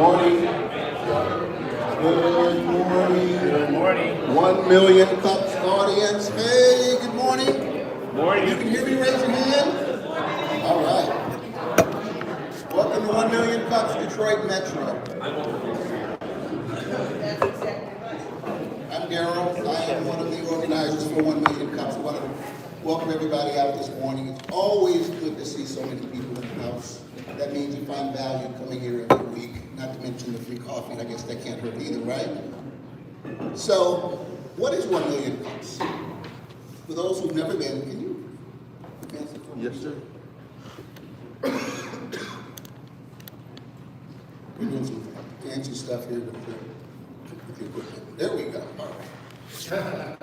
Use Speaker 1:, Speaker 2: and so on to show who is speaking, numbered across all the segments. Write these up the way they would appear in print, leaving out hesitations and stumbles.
Speaker 1: morning. Good morning. Good morning. 1 million cups audience. Hey, good morning.
Speaker 2: Morning.
Speaker 1: You can hear me, raise your hand. All right. Welcome to 1 million cups, Detroit Metro. I'm Daryl. I am one of the organizers for 1 million cups. I want to welcome everybody out this morning. It's always good to see so many people in the house. That means you find value coming here every week, not to mention the free coffee. I guess that can't hurt either, right? So, what is 1 million cups? For those who've never been, can you advance it for me?
Speaker 2: Yes, sir.
Speaker 1: We're doing some fancy stuff here with the equipment. There we go. All right.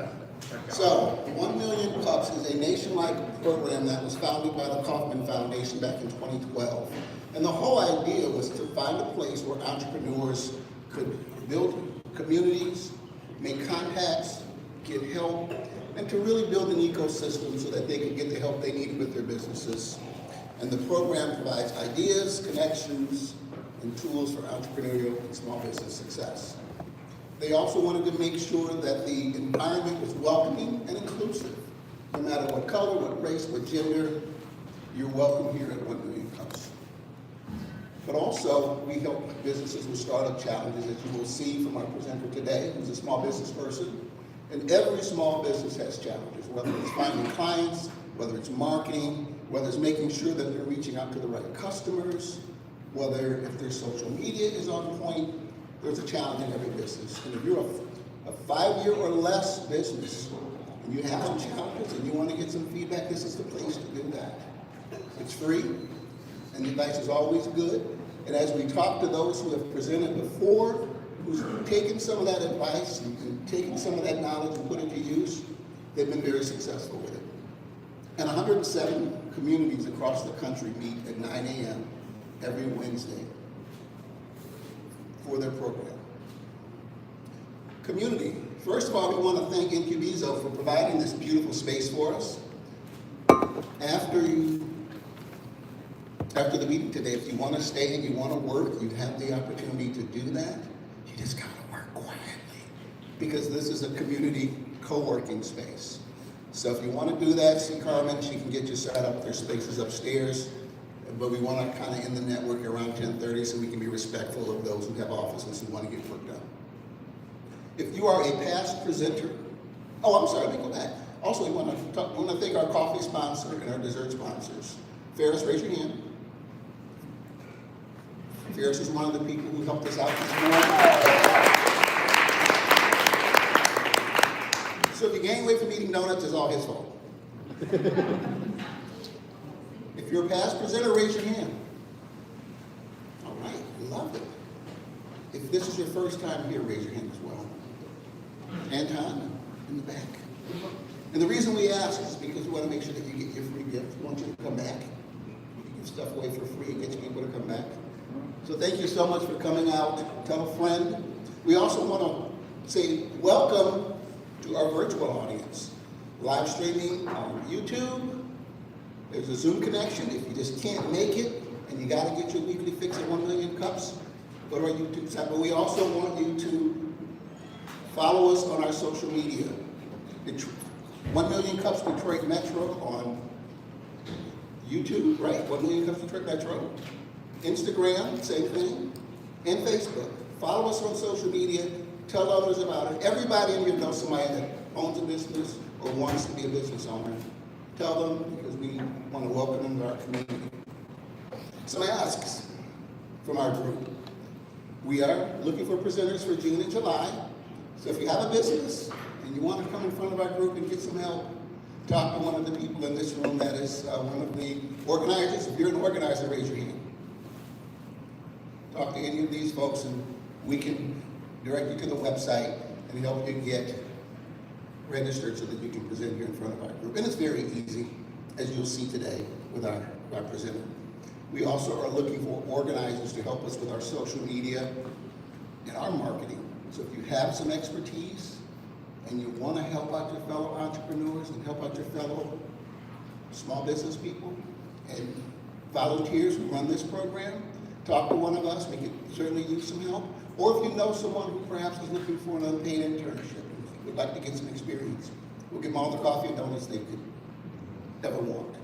Speaker 1: So, 1 million cups is a nationwide program that was founded by the Kauffman Foundation back in 2012. And the whole idea was to find a place where entrepreneurs could build communities, make contacts, get help, and to really build an ecosystem so that they could get the help they need with their businesses. And the program provides ideas, connections, and tools for entrepreneurial and small business success. They also wanted to make sure that the environment was welcoming and inclusive. No matter what color, what race, what gender, you're welcome here at 1 Million Cups. But also, we help businesses with startup challenges, as you will see from our presenter today, who's a small business person. And every small business has challenges, whether it's finding clients, whether it's marketing, whether it's making sure that they're reaching out to the right customers, whether if their social media is on point. There's a challenge in every business. And if you're a 5-year or less business, and you have some challenges and you want to get some feedback, this is the place to do that. It's free, and the advice is always good. And as we talk to those who have presented before, who's taken some of that advice and taken some of that knowledge and put it to use, they've been very successful with it. And 107 communities across the country meet at 9 a.m. every Wednesday for their program. Community. First of all, we want to thank Incubizo for providing this beautiful space for us. After the meeting today, if you want to stay and you want to work, you have the opportunity to do that. You just got to work quietly because this is a community co-working space. So if you want to do that, see Carmen, she can get you set up. There's spaces upstairs. But we want to kind of end the network around 10:30 so we can be respectful of those who have offices who want to get work done. If you are a past presenter, I'm sorry, let me go back. Also, we want to thank our coffee sponsor and our dessert sponsors. Ferris, raise your hand. Ferris is one of the people who helped us out this morning. So if you gain weight from eating donuts, it's all his fault. If you're a past presenter, raise your hand. All right, love it. If this is your first time here, raise your hand as well. Anton, in the back. And the reason we ask is because we want to make sure that you get your free gift. We want you to come back. You give stuff away for free and get people to come back. So thank you so much for coming out. Tell a friend. We also want to say welcome to our virtual audience. Live streaming on YouTube. There's a Zoom connection. If you just can't make it and you got to get your weekly fix at 1 Million Cups, go to our YouTube site. But we also want you to follow us on our social media. 1 Million Cups Detroit Metro on YouTube, right? 1 Million Cups Detroit Metro. Instagram, same thing. And Facebook. Follow us on social media. Tell others about it. Everybody in here knows somebody that owns a business or wants to be a business owner. Tell them because we want to welcome them to our community. Some asks from our group. We are looking for presenters for June and July. So if you have a business and you want to come in front of our group and get some help, talk to one of the people in this room that is one of the organizers. If you're an organizer, raise your hand. Talk to any of these folks and we can direct you to the website and help you get registered so that you can present here in front of our group. And it's very easy, as you'll see today with our presenter. We also are looking for organizers to help us with our social media and our marketing. So if you have some expertise and you want to help out your fellow entrepreneurs and help out your fellow small business people and volunteers who run this program, talk to one of us. We could certainly use some help. Or if you know someone who perhaps is looking for an unpaid internship and would like to get some experience, we'll give them all the coffee and donuts they could ever want.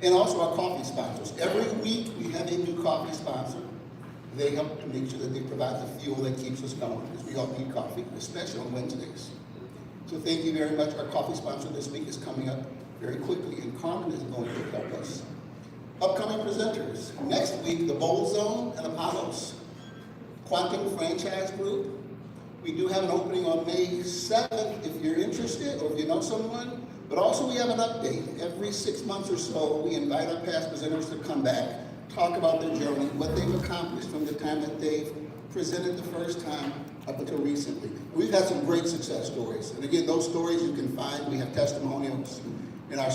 Speaker 1: And also our coffee sponsors. Every week we have a new coffee sponsor. They help to make sure that they provide the fuel that keeps us going, because we all need coffee, especially on Wednesdays. So thank you very much. Our coffee sponsor this week is coming up very quickly, and Carmen is going to help us. Upcoming presenters. Next week, the Bowl Zone and Apollos. Quantum Franchise Group. We do have an opening on May 7th if you're interested or if you know someone. But also we have an update. Every 6 months or so, we invite our past presenters to come back, talk about their journey, what they've accomplished from the time that they've presented the first time up until recently. We've had some great success stories. And again, those stories you can find. We have testimonials in our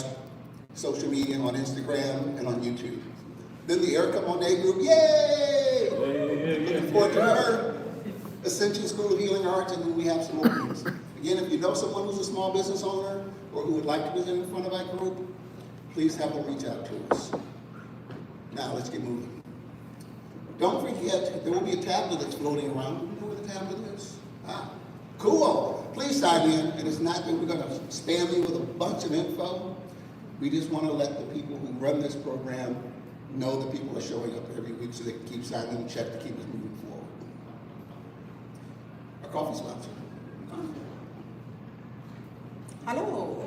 Speaker 1: social media, on Instagram and on YouTube. Then the Erica Monet Group, yay! Looking forward to her. Ascension School of Healing Arts, and then we have some openings. Again, if you know someone who's a small business owner or who would like to present in front of our group, please have them reach out to us. Now, let's get moving. Don't forget, there will be a tablet that's floating around. You know where the tablet is? Ah, cool. Please sign in. And it's not that we're going to spam you with a bunch of info. We just want to let the people who run this program know that people are showing up every week so they can keep signing and check to keep us moving forward. Our coffee sponsor.
Speaker 2: Hello,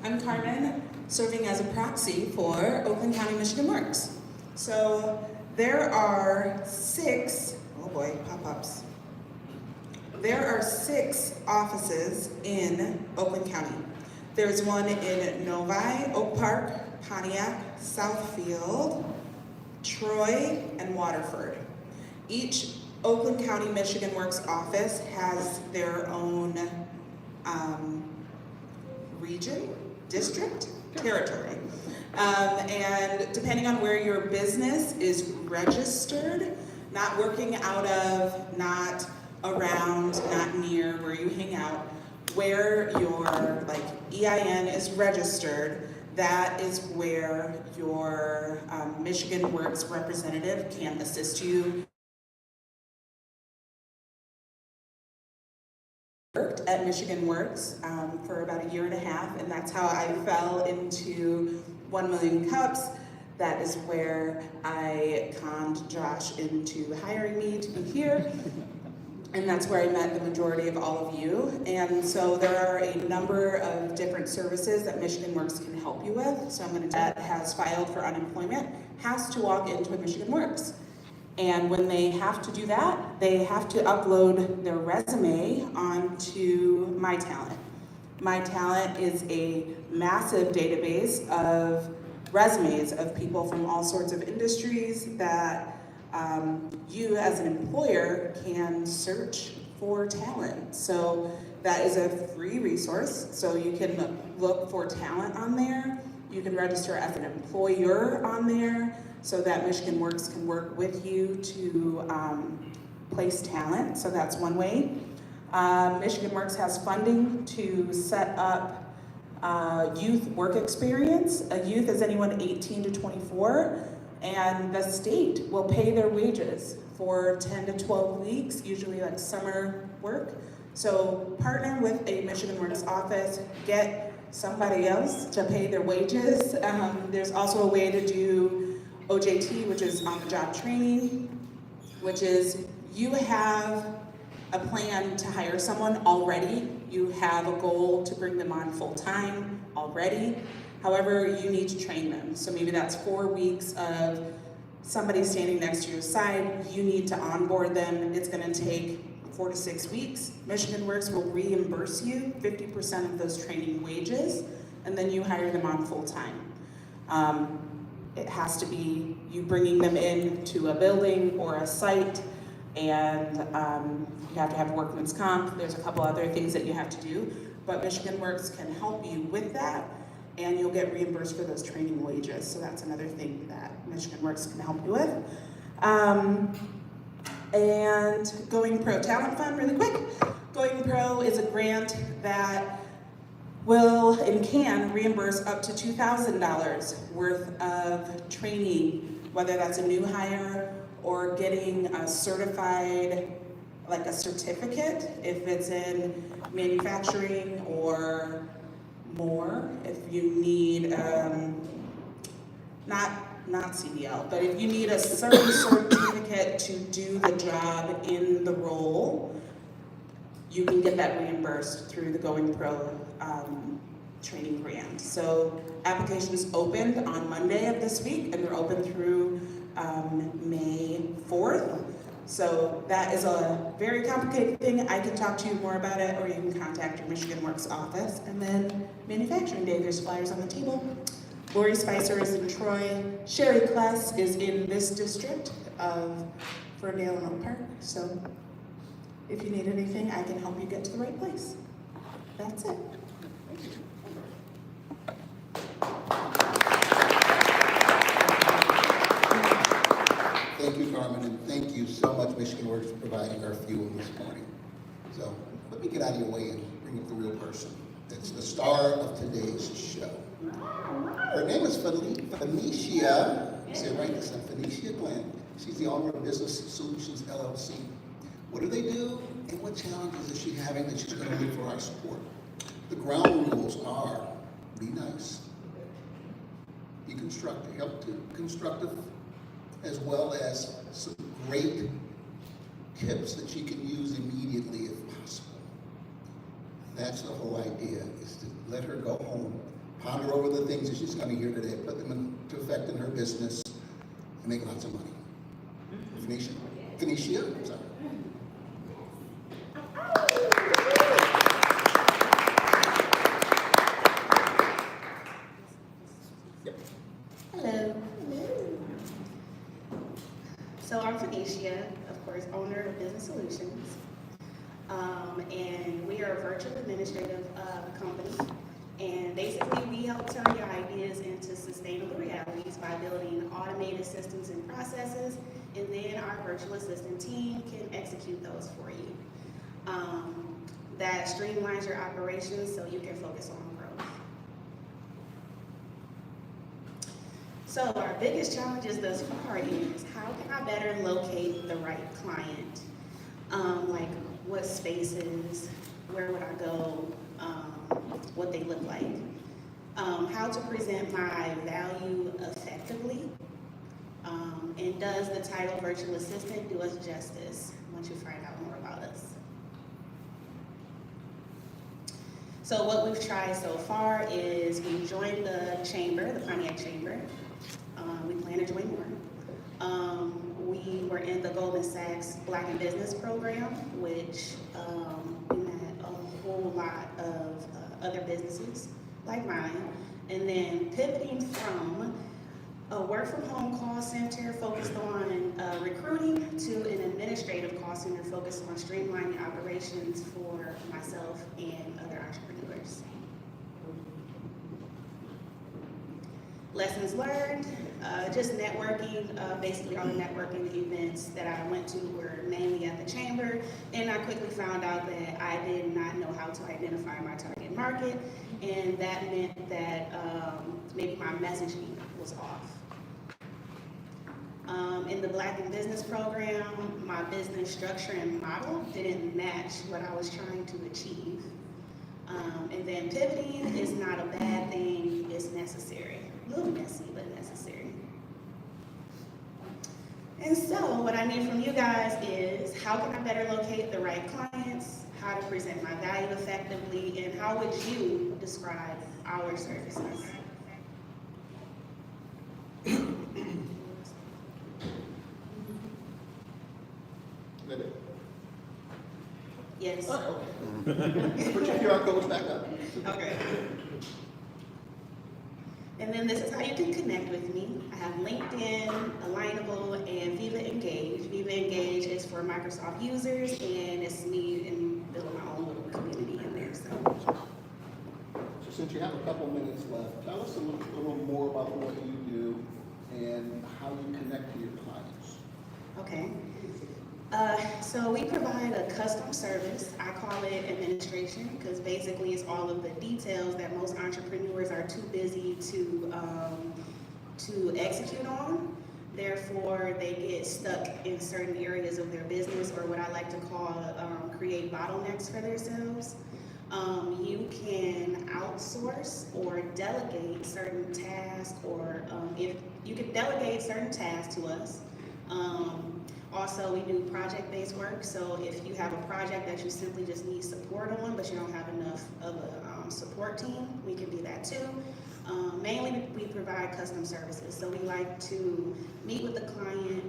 Speaker 2: I'm Carmen, serving as a proxy for Oakland County, Michigan Works. So there are 6, oh boy, pop-ups. There are 6 offices in Oakland County. There's one in Novi, Oak Park, Pontiac, Southfield, Troy, and Waterford. Each Oakland County, Michigan Works office has their own region, district, territory. And depending on where your business is registered, not working out of, not around, not near where you hang out, where your EIN is registered, that is where your Michigan Works representative can assist you. Worked at Michigan Works for about 1.5 years, and that's how I fell into 1 Million Cups. That is where I conned Josh into hiring me to be here. And that's where I met the majority of all of you. And so there are a number of different services that Michigan Works can help you with. So that has filed for unemployment has to walk into a Michigan Works. And when they have to do that, they have to upload their resume onto My Talent. My Talent is a massive database of resumes of people from all sorts of industries that you as an employer can search for talent. So that is a free resource. So you can look for talent on there. You can register as an employer on there so that Michigan Works can work with you to place talent. So that's one way. Michigan Works has funding to set up youth work experience. A youth is anyone 18 to 24. And the state will pay their wages for 10 to 12 weeks, usually like summer work. So partner with a Michigan Works office, get somebody else to pay their wages. There's also a way to do OJT, which is on-the-job training, which is you have a plan to hire someone already. You have a goal to bring them on full-time already. However, you need to train them. So maybe that's 4 weeks of somebody standing next to your side. You need to onboard them. It's going to take 4 to 6 weeks. Michigan Works will reimburse you 50% of those training wages, and then you hire them on full-time. It has to be you bringing them in to a building or a site, and you have to have workman's comp. There's a couple other things that you have to do, but Michigan Works can help you with that, and you'll get reimbursed for those training wages. So that's another thing that Michigan Works can help you with. And Going Pro Talent Fund, really quick. Going Pro is a grant that will and can reimburse up to $2,000 worth of training, whether that's a new hire or getting a certified, like a certificate, if it's in manufacturing or more, if you need, not CDL, but if you need a certain certificate to do the job in the role, you can get that reimbursed through the Going Pro training grant. So applications opened on Monday of this week, and they're open through May 4th. So that is a very complicated thing. I can talk to you more about it, or you can contact your Michigan Works office. And then Manufacturing Day, there's flyers on the table. Lori Spicer is in Troy. Sherry Kless is in this district of Ferndale and Oak Park. So if you need anything, I can help you get to the right place. That's it.
Speaker 1: Thank you, Carmen, and thank you so much, Michigan Works, for providing our fuel this morning. So let me get out of your way and bring up the real person. It's the star of today's show. Her name is Phoenicia. Say it right this time, Phoenicia Glinn. She's the owner of Business Solutions, LLC. What do they do, and what challenges is she having that she's going to need for our support? The ground rules are: be nice, be constructive, help to constructive, as well as some great tips that she can use immediately if possible. That's the whole idea, is to let her go home, ponder over the things that she's going to hear today, put them into effect in her business, and make lots of money. Phoenicia? Sorry.
Speaker 3: Hello. So I'm Phoenicia, of course, owner of Business Solutions. And we are a virtual administrative company. And basically we help turn your ideas into sustainable realities by building automated systems and processes. And then our virtual assistant team can execute those for you. That streamlines your operations so you can focus on growth. So our biggest challenges thus far is how can I better locate the right client? Like what spaces, where would I go, what they look like, how to present my value effectively, and does the title virtual assistant do us justice once you find out more about us? So what we've tried so far is we've joined the chamber, the Pontiac Chamber. We plan to join more. We were in the Goldman Sachs Black in Business program, which we met a whole lot of other businesses like mine. And then pivoting from a work from home call center focused on recruiting to an administrative call center focused on streamlining operations for myself and other entrepreneurs. Lessons learned, just networking. Basically all the networking events that I went to were mainly at the chamber, and I quickly found out that I did not know how to identify my target market, and that meant that maybe my messaging was off. In the Black in Business program, my business structure and model didn't match what I was trying to achieve. And then pivoting is not a bad thing, it's necessary. A little messy, but necessary. And so what I need from you guys is how can I better locate the right clients, how to present my value effectively, and how would you describe our services? Yes.
Speaker 1: Oh, okay. Put your QR codes back up.
Speaker 3: Okay. And then this is how you can connect with me. I have LinkedIn, Alignable, and Viva Engage. Viva Engage is for Microsoft users, and it's me and building my own little community in there. So
Speaker 1: Since you have a couple minutes left, tell us a little more about what you do and how you connect to your clients.
Speaker 3: okay. So we provide a custom service. I call it administration because basically it's all of the details that most entrepreneurs are too busy to execute on. Therefore, they get stuck in certain areas of their business, or what I like to call create bottlenecks for themselves. You can outsource or delegate certain tasks, or if you can delegate certain tasks to us. Also, we do project-based work, so if you have a project that you simply just need support on, but you don't have enough of a support team, we can do that too. Mainly, we provide custom services, so we like to meet with the client,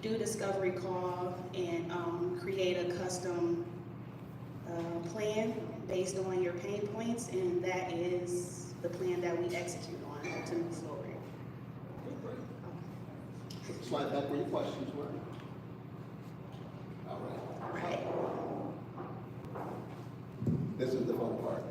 Speaker 3: do a discovery call, and create a custom plan based on your pain points, and that is the plan that we execute on to move forward.
Speaker 1: Slide back where your questions were. All right.
Speaker 3: All right.
Speaker 1: This is the fun part.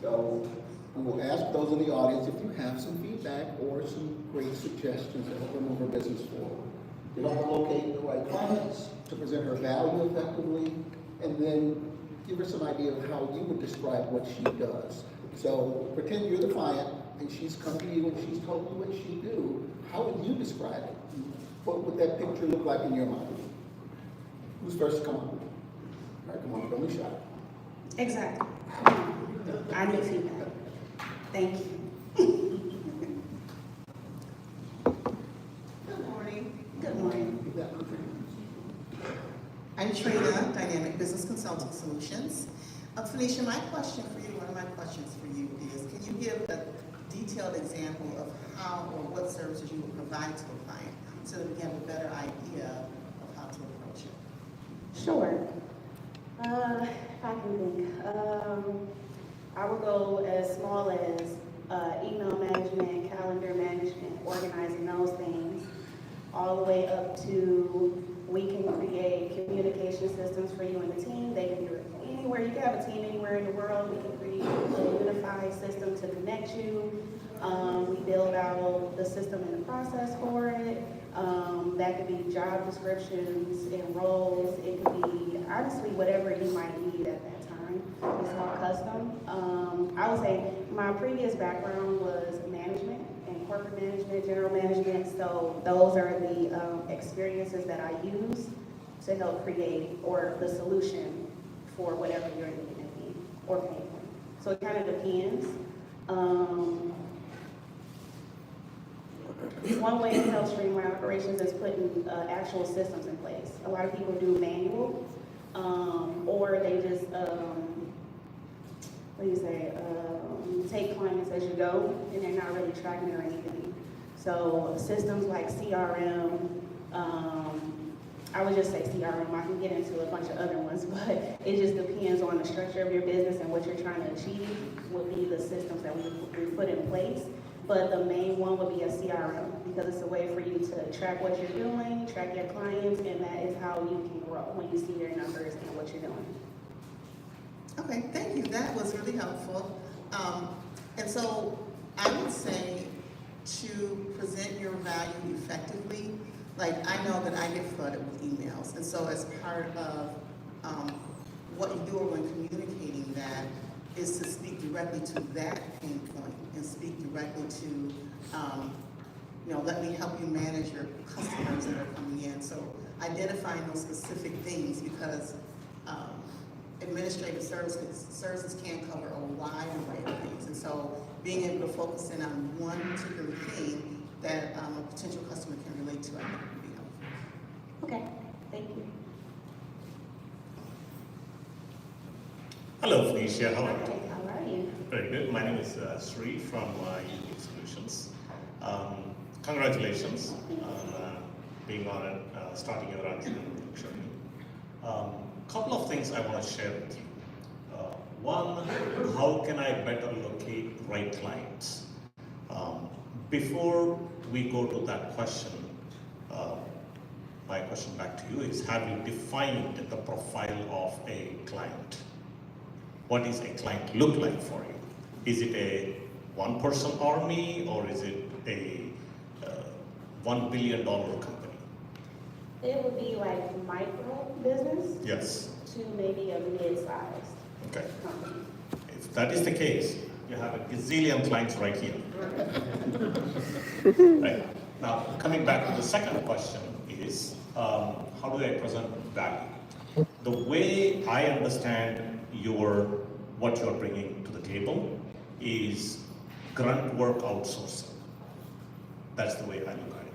Speaker 1: So we will ask those in the audience if you have some feedback or some great suggestions to help her move her business forward. You know, locate the right clients to present her value effectively, and then give her some idea of how you would describe what she does. So pretend you're the client and she's come to you and she's told you what she do. How would you describe it? What would that picture look like in your mind? Who's first? Come on. All right, come on, don't be shy.
Speaker 3: Exactly. I need feedback. Thank you.
Speaker 4: Good morning.
Speaker 3: Good morning.
Speaker 4: I'm Trina, Dynamic Business Consulting Solutions. Phoenicia, my question for you, one of my questions for you is, can you give a detailed example of how or what services you would provide to a client so that we have a better idea of how to approach it?
Speaker 3: Sure. If I can think. I will go as small as email management, calendar management, organizing those things, all the way up to we can create communication systems for you and the team. They can do it anywhere. You can have a team anywhere in the world. We can create a unified system to connect you. We build out the system and the process for it. That could be job descriptions and roles. It could be, honestly, whatever you might need at that time. It's all custom. I would say my previous background was management and corporate management, general management. So those are the experiences that I use to help create or the solution for whatever you're needing or paying for. So it kind of depends. One way to help streamline operations is putting actual systems in place. A lot of people do manual, or they just, take clients as you go, and they're not really tracking it or anything. So systems like CRM, I would just say CRM, I can get into a bunch of other ones, but it just depends on the structure of your business and what you're trying to achieve would be the systems that we put in place. But the main one would be a CRM, because it's a way for you to track what you're doing, track your clients, and that is how you can grow when you see your numbers and what you're doing.
Speaker 4: Okay, thank you. That was really helpful. And so I would say to present your value effectively, like I know that I get flooded with emails. And so as part of what you do when communicating that is to speak directly to that pain point and speak directly to, let me help you manage your customers that are coming in. So identifying those specific things, because administrative services can cover a wide array of things. And so being able to focus in on one particular thing that a potential customer can relate to, I think would be helpful.
Speaker 3: Okay, thank you.
Speaker 5: Hello, Phoenicia. How are you?
Speaker 3: Okay, how are you?
Speaker 5: Very good. My name is Sri from Incubizo Solutions. Congratulations on being on it, starting your entrepreneurial journey. Couple of things I want to share with you. One, how can I better locate right clients? Before we go to that question, my question back to you is, have you defined the profile of a client? What does a client look like for you? Is it a one-person army, or is it a $1 billion company?
Speaker 3: It would be like micro business
Speaker 5: Yes.
Speaker 3: to maybe a mid-sized
Speaker 5: Okay.
Speaker 3: company.
Speaker 5: If that is the case, you have a gazillion clients right here. Right. Now, coming back to the second question is, how do I present value? The way I understand what you're bringing to the table is grunt work outsourcing. That's the way I look at it.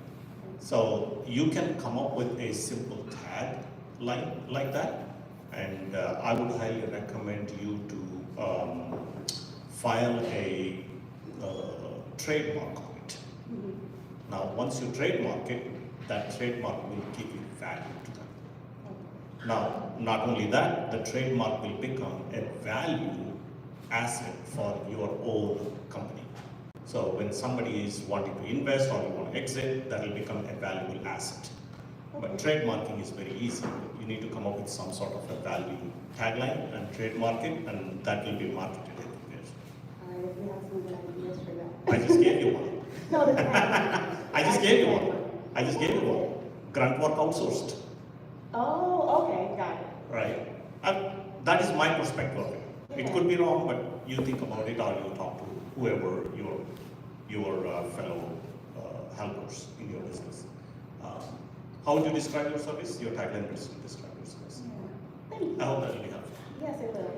Speaker 5: So you can come up with a simple tag line like that, and I would highly recommend you to file a trademark on it. Now, once you trademark it, that trademark will give you value to them. Now, not only that, the trademark will become a value asset for your own company. So when somebody is wanting to invest or you want to exit, that will become a valuable asset. But trademarking is very easy. You need to come up with some sort of a value tagline and trademark it, and that will be marketed everywhere.
Speaker 3: All right, if you have some good ideas for that.
Speaker 5: I just gave you one.
Speaker 3: No, the tagline.
Speaker 5: I just gave you one. I just gave you one. Grunt work outsourced.
Speaker 3: Oh, okay, got it.
Speaker 5: Right? That is my perspective of it. It could be wrong, but you think about it or you talk to whoever your fellow helpers in your business. How would you describe your service? Your tagline is to describe your service.
Speaker 3: Yeah. Thank you.
Speaker 5: I hope that will be helpful.
Speaker 3: Yes, it will.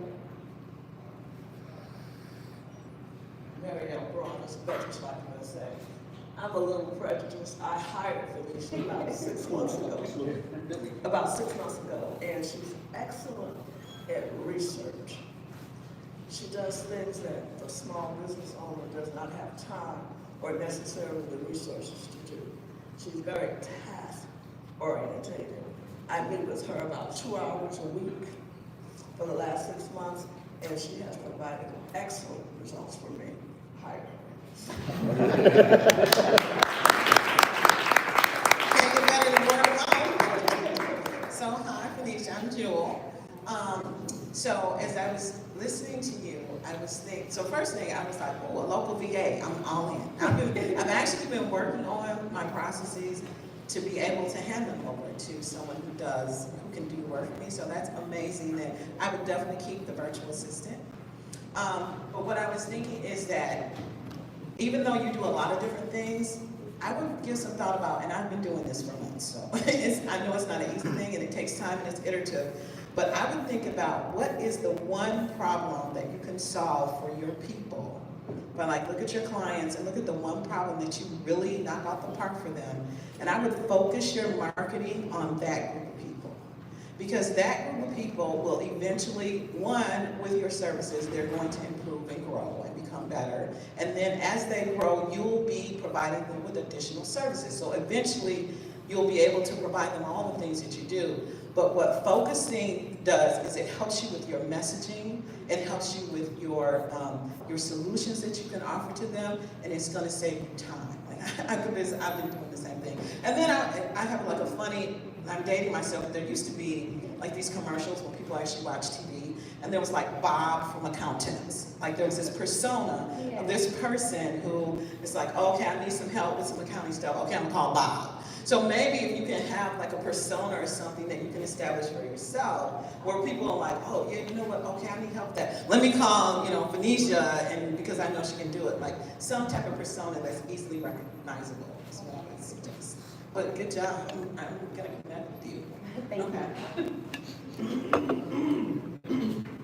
Speaker 6: Mary Ellen Braun, but just like I say, I'm a little prejudiced. I hired Phoenicia about 6 months ago. About 6 months ago, and she's excellent at research. She does things that the small business owner does not have time or necessarily the resources to do. She's very task oriented. I meet with her about 2 hours a week for the last 6 months, and she has provided excellent results for me. Hire her.
Speaker 4: Can't get better than word of mouth. So, hi, Phoenicia, I'm Jewel. So as I was listening to you, I was thinking, so first thing, I was like, oh, a local VA, I'm all in. I've actually been working on my processes to be able to hand them over to someone who can do work for me. So that's amazing that I would definitely keep the virtual assistant. But what I was thinking is that even though you do a lot of different things, I would give some thought about, and I've been doing this for months, so I know it's not an easy thing and it takes time and it's iterative, but I would think about what is the one problem that you can solve for your people. But like, look at your clients and look at the one problem that you really knock out the park for them. And I would focus your marketing on that group of people. Because that group of people will eventually, one, with your services, they're going to improve and grow and become better. And then as they grow, you'll be providing them with additional services. So eventually, you'll be able to provide them all the things that you do. But what focusing does is it helps you with your messaging, it helps you with your solutions that you can offer to them, and it's going to save you time. Like I've been doing the same thing. And then I have like a funny, I'm dating myself, but there used to be like these commercials when people actually watch TV, and there was like Bob from accountants. Like there was this persona of this person who is like, oh, okay, I need some help with some accounting stuff. Okay, I'm gonna call Bob. So maybe if you can have like a persona or something that you can establish for yourself, where people are like, oh yeah, you know what, okay, I need help with that. Let me call, Phoenicia, and because I know she can do it. Like some type of persona that's easily recognizable is what I would suggest. But good job, I'm gonna connect with you.
Speaker 3: Thank you.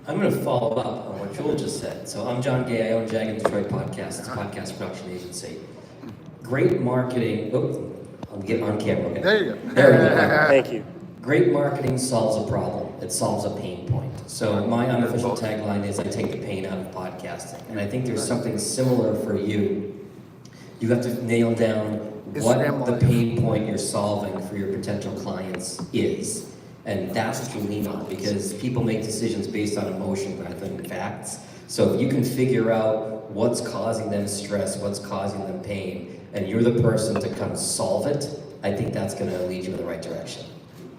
Speaker 7: I'm going to follow up on what Joel just said. So I'm John Gay. I own Jag and Detroit Podcast. It's a podcast production agency. Great marketing. Oh, I'll get on camera. Okay.
Speaker 8: There you go.
Speaker 7: There we go.
Speaker 8: Thank you.
Speaker 7: Great marketing solves a problem. It solves a pain point. So my unofficial tagline is I take the pain out of podcasting. And I think there's something similar for you. You have to nail down what the pain point you're solving for your potential clients is. And that's what you lean on, because people make decisions based on emotion rather than facts. So if you can figure out what's causing them stress, what's causing them pain, and you're the person to come solve it, I think that's going to lead you in the right direction.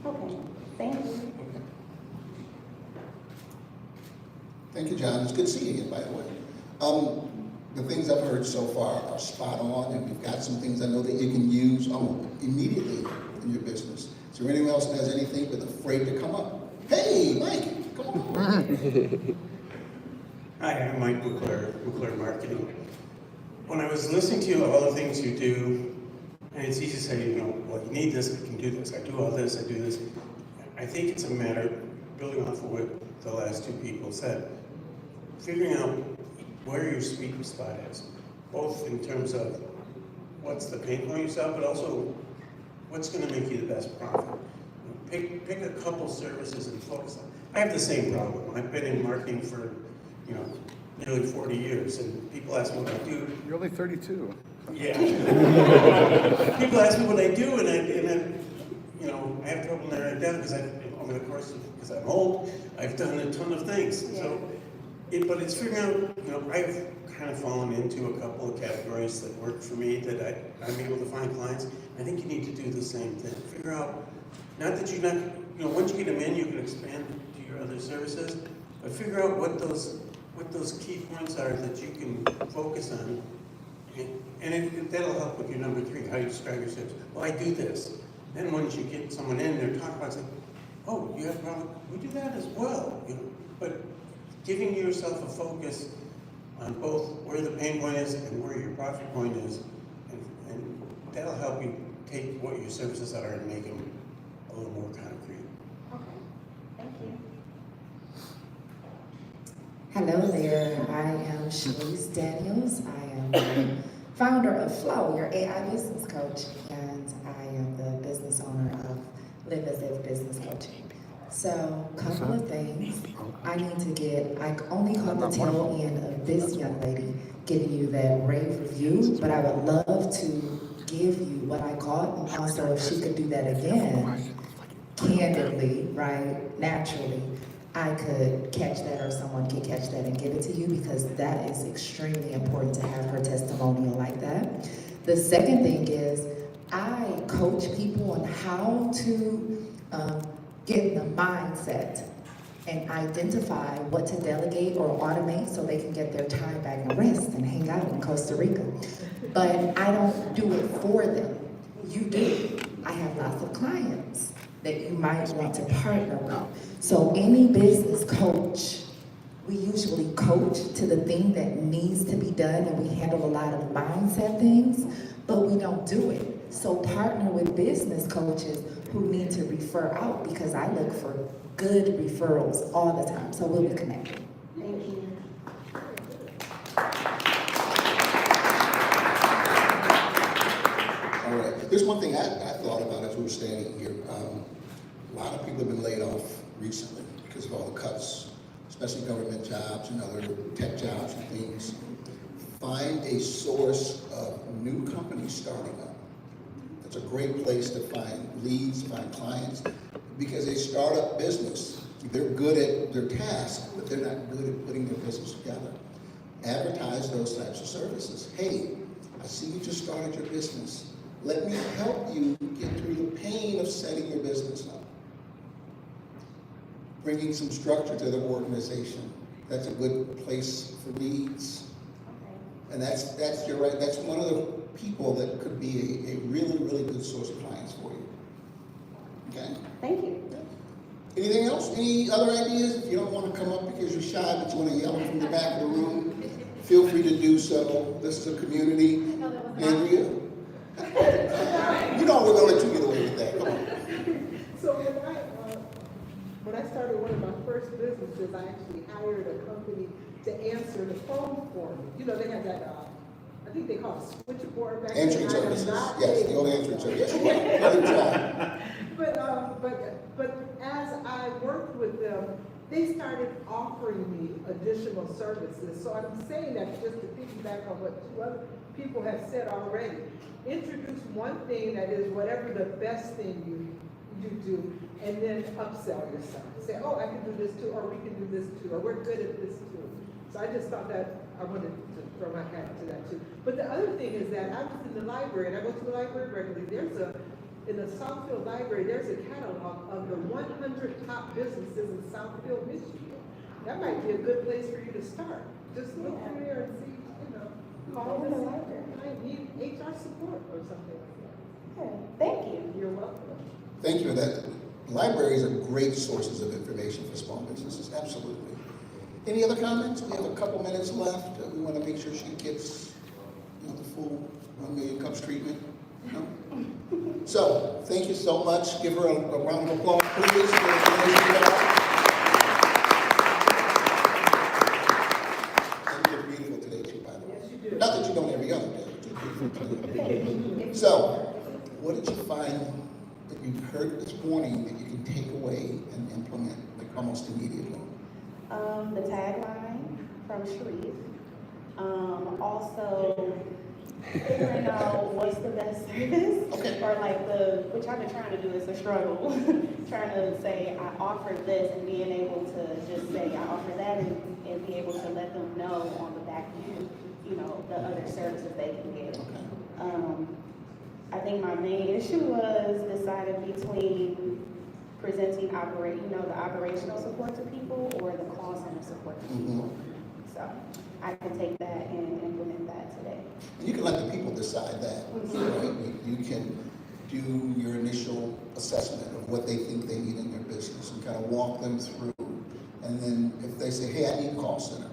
Speaker 3: Okay, thank you.
Speaker 1: Thank you, John. It's good seeing you, by the way. The things I've heard so far are spot on, and we've got some things I know that you can use immediately in your business. Is there anyone else that has anything but afraid to come up? Hey, Mike, come on.
Speaker 9: Hi, I'm Mike Buchler Marketing. When I was listening to you, all the things you do, And it's easy to say, well, you need this, I can do this, I do all this, I do this. I think it's a matter, building off of what the last two people said, figuring out where your sweet spot is, both in terms of what's the pain point you sell, but also what's going to make you the best profit. Pick a couple services and focus on. I have the same problem. I've been in marketing for, nearly 40 years, and people ask me what I do.
Speaker 8: You're only 32.
Speaker 9: Yeah. People ask me what I do, and I have trouble narrowing it down because over the course of, because I'm old, I've done a ton of things.
Speaker 3: Yeah.
Speaker 9: So, but it's figuring out, I've kind of fallen into a couple of categories that work for me that I'm able to find clients. I think you need to do the same thing. Figure out, not that you're not, once you get them in, you can expand to your other services, but figure out what those key points are that you can focus on. And that'll help with your number 3, how you describe your service. Well, I do this. Then once you get someone in there, talk about it, oh, you have a problem? We do that as well. But giving yourself a focus on both where the pain point is and where your profit point is, and that'll help you take what your services are and make them a little more concrete.
Speaker 3: Okay, thank you.
Speaker 10: Hello there, I am Sharice Daniels. I am the founder of Flow, your AI business coach, and I am the business owner of Live as If Business Coaching. So, couple of things. I only caught the tail end of this young lady giving you that rave review, but I would love to give you what I caught, and also if she could do that again, candidly, right, naturally, I could catch that or someone could catch that and give it to you, because that is extremely important to have her testimonial like that. The second thing is I coach people on how to get the mindset and identify what to delegate or automate so they can get their time back and rest and hang out in Costa Rica. But I don't do it for them. You do. I have lots of clients that you might want to partner with. So any business coach, we usually coach to the thing that needs to be done, and we handle a lot of mindset things, but we don't do it. So partner with business coaches who need to refer out, because I look for good referrals all the time. So we'll be connected.
Speaker 3: Thank you.
Speaker 1: All right, there's one thing I thought about as we were standing here. A lot of people have been laid off recently because of all the cuts, especially government jobs and other tech jobs and things. Find a source of new companies starting up. That's a great place to find leads, find clients, because a startup business, they're good at their task, but they're not good at putting their business together. Advertise those types of services. Hey, I see you just started your business. Let me help you get through the pain of setting your business up. Bringing some structure to the organization. That's a good place for leads. And you're right, that's one of the people that could be a really, really good source of clients for you. Okay?
Speaker 3: Thank you.
Speaker 1: Anything else? Any other ideas? If you don't want to come up because you're shy, but you want to yell from the back of the room, feel free to do so. This is a community. Andrea? You know we're going to let you get away with that. Come on.
Speaker 11: So when I started one of my first businesses, I actually hired a company to answer the phone for me. They had that, I think they call it switchboard back then.
Speaker 1: Answering services. Yes, the old answering service.
Speaker 11: But as I worked with them, they started offering me additional services. So I'm saying that just to piggyback on what 2 other people have said already. Introduce one thing that is whatever the best thing you do, and then upsell yourself. Say, oh, I can do this too, or we can do this too, or we're good at this too. So I just thought that I wanted to throw my hat to that too. But the other thing is that I was in the library, and I go to the library regularly. In the Southfield Library, there's a catalog of the 100 top businesses in Southfield, Michigan. That might be a good place for you to start. Just look through there and see, call the library. I need HR support or something like that.
Speaker 3: Okay, thank you.
Speaker 11: You're welcome.
Speaker 1: Thank you for that. Libraries are great sources of information for small businesses, absolutely. Any other comments? We have a couple minutes left. We want to make sure she gets the full 1 million cups treatment. No? So, thank you so much. Give her a round of applause, please. For the donation bell. And you look beautiful today, too, by the way.
Speaker 11: Yes, you do.
Speaker 1: Not that you don't every other day, but you look beautiful today. So, what did you find that you heard this morning that you can take away and implement like almost immediately?
Speaker 3: The tagline from Sharif. Also figuring out what's the best service.
Speaker 1: Okay.
Speaker 3: Or like which I've been trying to do is a struggle. Trying to say I offer this and being able to just say I offer that and be able to let them know on the back end, you know, the other services they can get.
Speaker 1: Okay.
Speaker 3: I think my main issue was deciding between presenting the operational support to people or the call center support to people. So I can take that and implement that today.
Speaker 1: You can let the people decide that. Right? You can do your initial assessment of what they think they need in their business and kind of walk them through. And then if they say, hey, I need a call center,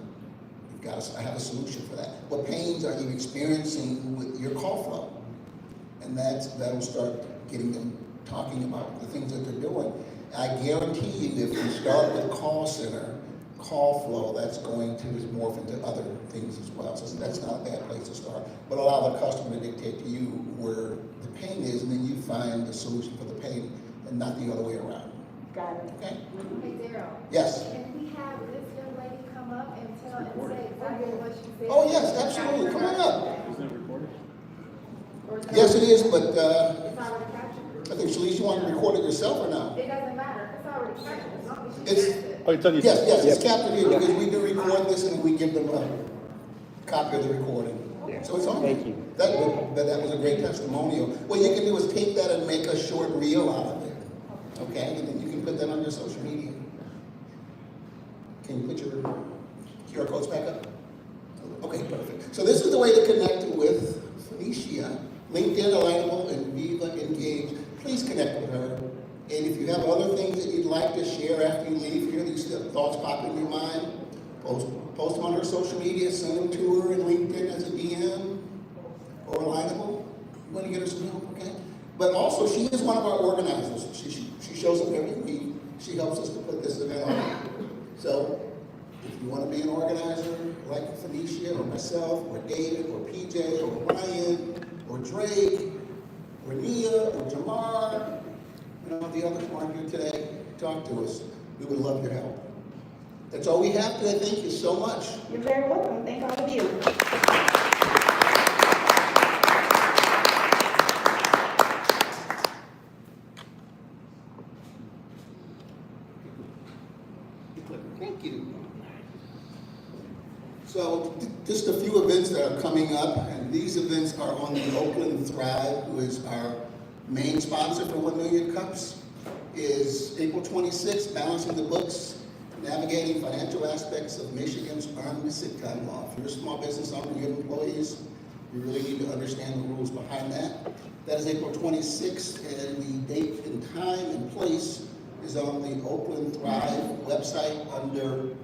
Speaker 1: I have a solution for that. What pains are you experiencing with your call flow? And that'll start getting them talking about the things that they're doing. I guarantee you, if you start with call center, call flow, that's going to morph into other things as well. So that's not a bad place to start. But allow the customer to dictate to you where the pain is, and then you find the solution for the pain, and not the other way around.
Speaker 3: Got it.
Speaker 1: Okay?
Speaker 8: Hey, Daryl.
Speaker 1: Yes.
Speaker 8: Can we have this young lady come up and tell and say exactly what she said?
Speaker 1: Oh yes, absolutely. Come on up.
Speaker 12: Isn't it recorded?
Speaker 1: Yes, it is, but
Speaker 8: It's already captured.
Speaker 1: I think Shalice, you want to record it yourself or no?
Speaker 8: It doesn't matter. It's already captured. As long as she
Speaker 1: It's-
Speaker 8: says it.
Speaker 12: Oh, it's on YouTube.
Speaker 1: Yes, it's captured here because we do record this and we give them a copy of the recording. So it's on.
Speaker 12: Thank you.
Speaker 1: That was a great testimonial. What you can do is take that and make a short reel out of it. Okay, and then you can put that on your social media. Can you put your QR codes back up? Okay, perfect. So this is the way to connect with Phoenicia, LinkedIn, Alignable, and Viva Engage. Please connect with her. And if you have other things that you'd like to share after you leave here, these thoughts pop in your mind, post them on her social media, send them to her in LinkedIn as a DM or Alignable. You want to get her some help, okay? But also, she is one of our organizers. She shows up every week. She helps us to put this event on. So, if you want to be an organizer like Phoenicia or myself or David or PJ or Ryan or Drake or Nia or Jamar, the others who aren't here today, talk to us. We would love your help. That's all we have today. Thank you so much.
Speaker 3: You're very welcome. Thank all of you.
Speaker 1: Thank you. So, just a few events that are coming up, and these events are on the Oakland Thrive, who is our main sponsor for 1 Million Cups, is April 26th, Balancing the Books, Navigating Financial Aspects of Michigan's Earned Sick Time Law. If you're a small business owner, you have employees, you really need to understand the rules behind that. That is April 26th, and the date and time and place is on the Oakland Thrive website under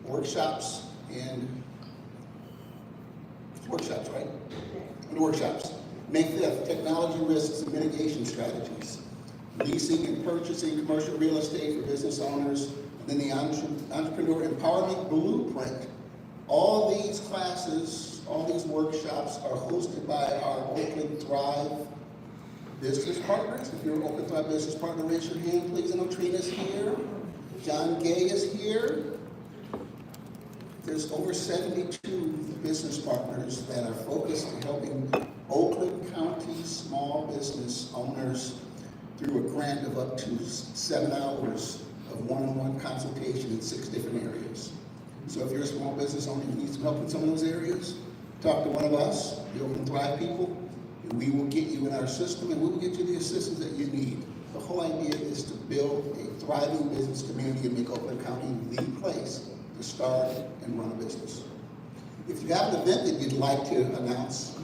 Speaker 1: workshops and workshops, right? Under workshops. May 5th, technology risks and mitigation strategies. Leasing and purchasing commercial real estate for business owners. And then the Entrepreneur Empowerment Blueprint. All these classes, all these workshops are hosted by our Oakland Thrive business partners. If you're an Oakland Thrive business partner, raise your hand, please. I know Trina's here. John Gay is here. There's over 72 business partners that are focused on helping Oakland County small business owners through a grant of up to 7 hours of one-on-one consultation in 6 different areas. So if you're a small business owner and need some help in some of those areas, talk to one of us, the Oakland Thrive people, and we will get you in our system and we will get you the assistance that you need. The whole idea is to build a thriving business community and make Oakland County the place to start and run a business. If you have an event that you'd like to announce,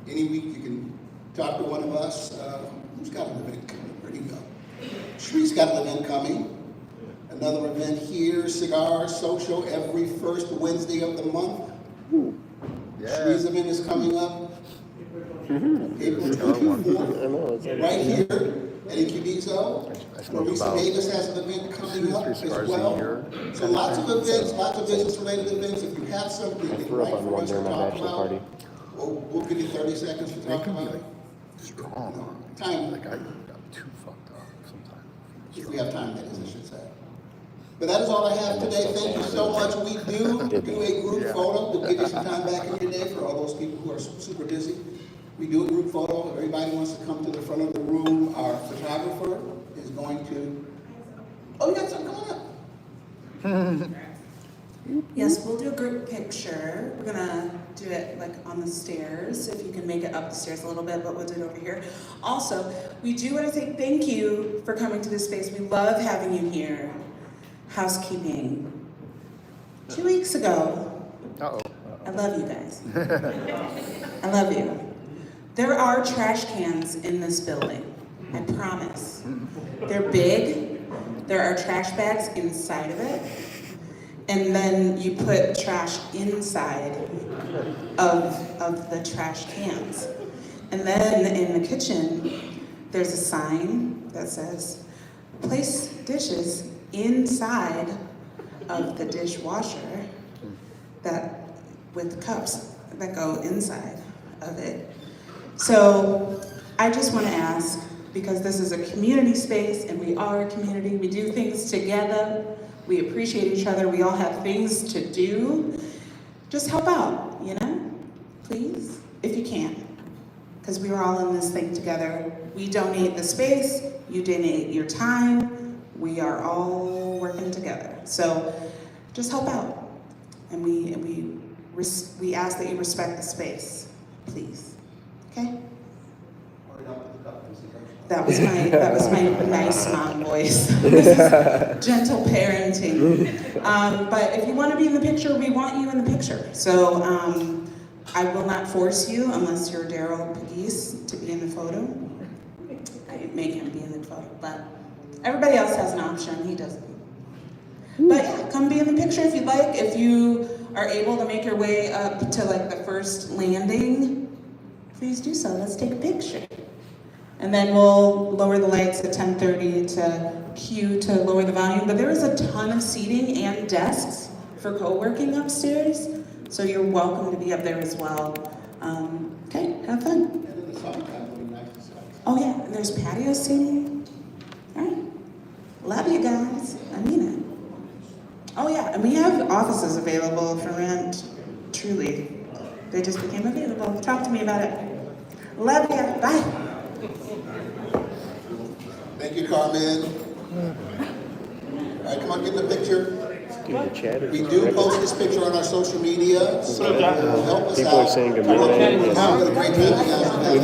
Speaker 1: any week you can talk to one of us. Who's got an event coming? Where'd he go? Shree's got an event coming. Another event here, Cigar Social, every first Wednesday of the month. Trees event is coming up. April 24th, right here at Incubizo. Marisa Davis has an event coming up as well. So lots of events, lots of business-related events. If you have something that you'd like for us to talk about, we'll give you 30 seconds to talk about it.
Speaker 12: Strong.
Speaker 1: Time.
Speaker 12: Like I'm too fucked up sometimes.
Speaker 1: If we have time, that is, I should say. But that is all I have today. Thank you so much. We do a group photo. We'll give you some time back in your day for all those people who are super busy. We do a group photo. If everybody wants to come to the front of the room, our photographer is going to. Oh, you got something coming up.
Speaker 2: Yes, we'll do a group picture. We're gonna do it like on the stairs, if you can make it up the stairs a little bit, but we'll do it over here. Also, we do want to say thank you for coming to this space. We love having you here. Housekeeping. 2 weeks ago, I love you guys. I love you. There are trash cans in this building, I promise. They're big, there are trash bags inside of it, and then you put trash inside of the trash cans. And then in the kitchen, there's a sign that says, place dishes inside of the dishwasher with cups that go inside of it. So I just want to ask, because this is a community space and we are a community, we do things together, we appreciate each other, we all have things to do, just help out, please, if you can. Because we are all in this thing together. We donate the space, you donate your time, we are all working together. So just help out. And we ask that you respect the space, please. Okay? That was my nice mom voice. This is gentle parenting. But if you want to be in the picture, we want you in the picture. So I will not force you unless you're Daryl Pegues to be in the photo. I make him be in the photo, but everybody else has an option. He doesn't. But yeah, come be in the picture if you'd like. If you are able to make your way up to like the first landing, please do so. Let's take a picture. And then we'll lower the lights at 10:30 to cue to lower the volume. But there is a ton of seating and desks for co-working upstairs. So you're welcome to be up there as well. Okay, have fun. Oh yeah, and there's patio seating. All right, love you guys, I mean it. Oh yeah, and we have offices available for rent, truly. They just became available. Talk to me about it. Love you, bye.
Speaker 1: Thank you, Carmen. All right, come on, get in the picture. We do post this picture on our social media, so help us
Speaker 13: People
Speaker 1: out.
Speaker 13: are saying good morning. We've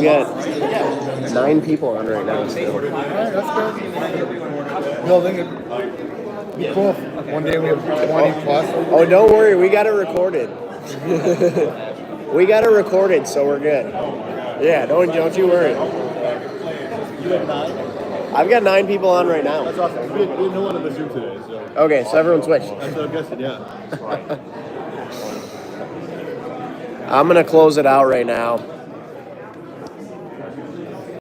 Speaker 13: got 9 people on right now still.
Speaker 12: That's good. No, think it'd be cool. One day we have 20 plus.
Speaker 13: Oh, don't worry, we got it recorded. We got it recorded, so we're good. Yeah, don't you worry.
Speaker 12: You have 9?
Speaker 13: I've got 9 people on right now.
Speaker 12: That's awesome. We had no one in this room today, so.
Speaker 13: Okay, so everyone switched.
Speaker 12: That's what I'm guessing, yeah.
Speaker 13: I'm gonna close it out right now.